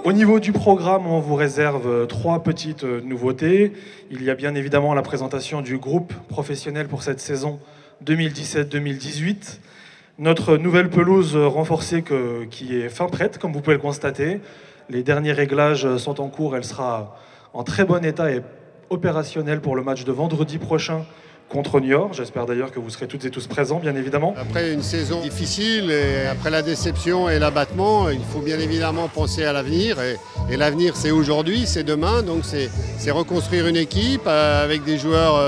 Au niveau du programme, on vous réserve 3 petites nouveautés. Il y a bien évidemment la présentation du groupe professionnel pour cette saison 2017-2018. Notre nouvelle pelouse renforcée qui est fin prête, comme vous pouvez le constater. Les derniers réglages sont en cours, elle sera en très bon état et opérationnelle pour le match de vendredi prochain contre Niort. J'espère d'ailleurs que vous serez toutes et tous présents, bien évidemment. Après une saison difficile et après la déception et l'abattement, il faut bien évidemment penser à l'avenir. Et l'avenir, c'est aujourd'hui, c'est demain. Donc c'est reconstruire une équipe avec des joueurs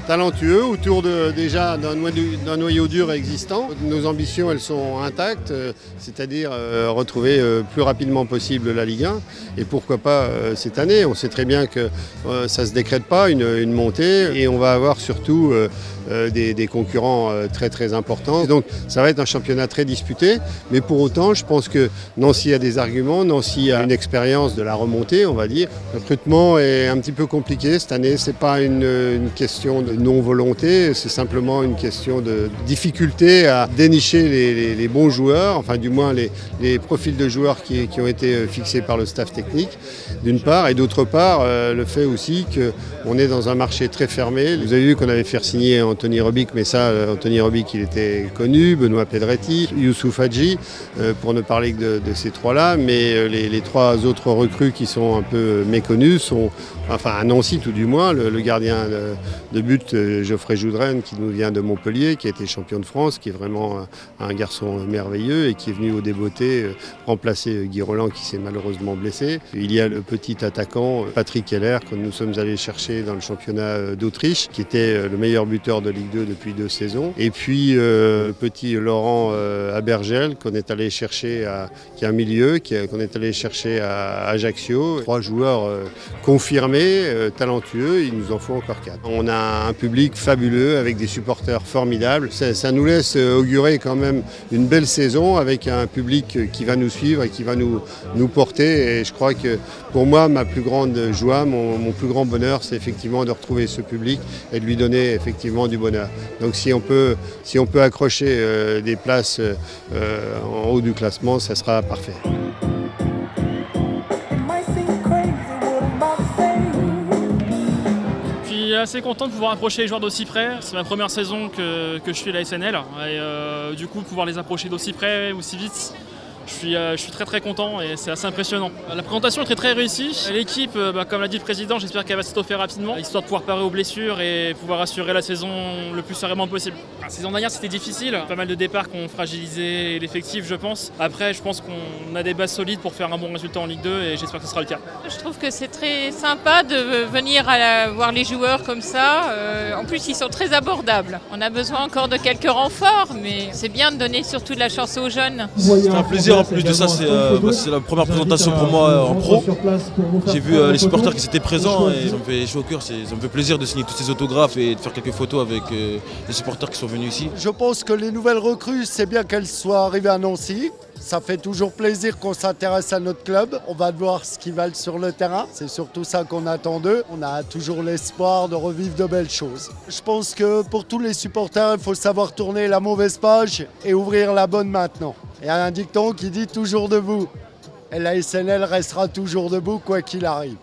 talentueux autour déjà d'un noyau dur existant. Nos ambitions, elles sont intactes, c'est-à-dire retrouver plus rapidement possible la Ligue 1. Et pourquoi pas cette année. On sait très bien que ça ne se décrète pas, une montée. Et on va avoir surtout des concurrents très très importants. Donc ça va être un championnat très disputé, mais pour autant je pense que Nancy a des arguments, Nancy a une expérience de la remontée, on va dire. Le recrutement est un petit peu compliqué cette année, c'est pas une question de non-volonté, c'est simplement une question de difficulté à dénicher les bons joueurs, enfin du moins les profils de joueurs qui ont été fixés par le staff technique, d'une part, et d'autre part le fait aussi qu'on est dans un marché très fermé. Vous avez vu qu'on avait fait signer Anthony Robic, mais ça, Anthony Robic, il était connu, Benoît Pedretti, Youssouf Hadji, pour ne parler que de ces trois-là, mais les 3 autres recrues qui sont un peu méconnus sont, enfin à Nancy tout du moins, le gardien de but Geoffrey Joudren qui nous vient de Montpellier, qui a été champion de France, qui est vraiment un garçon merveilleux et qui est venu au débeauté remplacer Guy Roland qui s'est malheureusement blessé. Il y a le petit attaquant Patrick Keller que nous sommes allés chercher dans le championnat d'Autriche, qui était le meilleur buteur de Ligue 2 depuis 2 saisons. Et puis le petit Laurent Abergel qu'on est allé chercher, qui est un milieu, qu'on est allé chercher à Ajaccio. 3 joueurs confirmés, talentueux, il nous en faut encore 4. On a un public fabuleux avec des supporters formidables. Ça nous laisse augurer quand même une belle saison avec un public qui va nous suivre et qui va nous porter. Et je crois que pour moi, ma plus grande joie, mon plus grand bonheur, c'est effectivement de retrouver ce public et de lui donner effectivement du bonheur. Donc si on peut accrocher des places en haut du classement, ça sera parfait. Je suis assez content de pouvoir approcher les joueurs d'aussi près. C'est ma première saison que je fais la SNL et du coup pouvoir les approcher d'aussi près, aussi vite. Je suis très très content et c'est assez impressionnant. La présentation est très réussie. L'équipe, comme l'a dit le président, j'espère qu'elle va s'étoffer rapidement, histoire de pouvoir parer aux blessures et pouvoir assurer la saison le plus sereinement possible. La saison dernière c'était difficile, pas mal de départs qui ont fragilisé l'effectif je pense. Après je pense qu'on a des bases solides pour faire un bon résultat en Ligue 2 et j'espère que ce sera le cas. Je trouve que c'est très sympa de venir voir les joueurs comme ça. En plus ils sont très abordables. On a besoin encore de quelques renforts, mais c'est bien de donner surtout de la chance aux jeunes. C'est un plaisir. En plus de ça, c'est la première présentation pour moi en pro. J'ai vu les supporters qui étaient présents et ça me fait chaud au cœur. Ça me fait plaisir de signer tous ces autographes et de faire quelques photos avec les supporters qui sont venus ici. Je pense que les nouvelles recrues, c'est bien qu'elles soient arrivées à Nancy. Ça fait toujours plaisir qu'on s'intéresse à notre club. On va voir ce qu'ils valent sur le terrain. C'est surtout ça qu'on attend d'eux. On a toujours l'espoir de revivre de belles choses. Je pense que pour tous les supporters, il faut savoir tourner la mauvaise page et ouvrir la bonne maintenant. Il y a un dicton qui dit toujours debout. Et la SNL restera toujours debout quoi qu'il arrive.